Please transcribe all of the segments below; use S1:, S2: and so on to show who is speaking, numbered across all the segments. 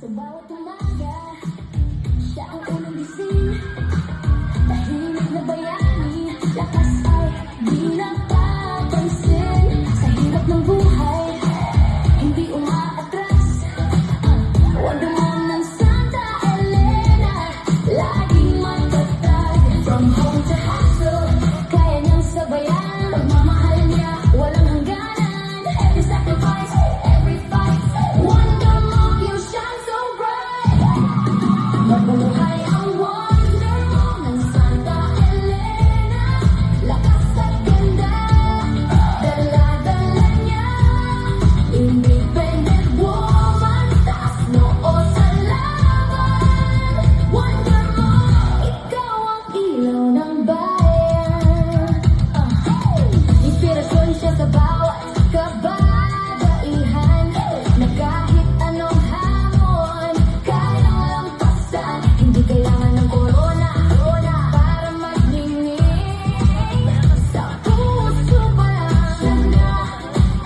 S1: Sa bawat umaga, siya ang unang gising. Tahimik na bayani, lakas ay di napapansin. Sa hirap ng buhay, hindi umaatras. Wonder Mom ng Santa Elena, laging matatag. From home to hustle, kaya niyang sabayan. Pagmamahal niya, walang hangganan. Every sacrifice, every fight, Wonder Mom, you shine so bright. Mabuhay ang Wonder Mom ng Santa Elena, lakas at ganda, dala-dala niya. Independent woman, taas noo sa laban. Wonder Mom, ikaw ang ilaw ng bayan. Inspirasyon siya sa bawat kababaihan, na kahit anong hamon, kayang lampasan. Hindi kailangan ng corona para magningning. Sa puso pa lang, siya na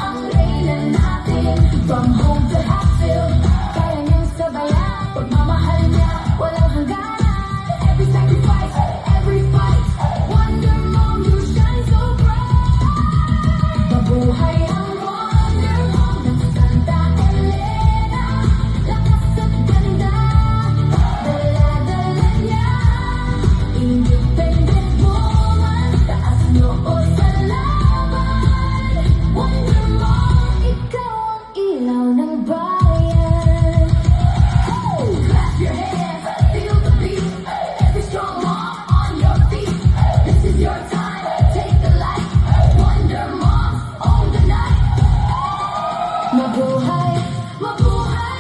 S1: ang reyna natin. From home to hustle, kaya niyang sabayan. Pagmamahal niya, walang hangganan. Every sacrifice, every fight, Wonder Mom, you shine so bright. Mabuhay ang Wonder Mom ng Santa Elena, lakas at ganda, dala-dala niya. Independent woman, taas noo sa laban. Wonder Mom, ikaw ang ilaw ng bayan. Clap your hands, feel the beat. Every strong mom on your feet. This is your time, take the light. Wonder Mom, own the night. Mabuhay, mabuhay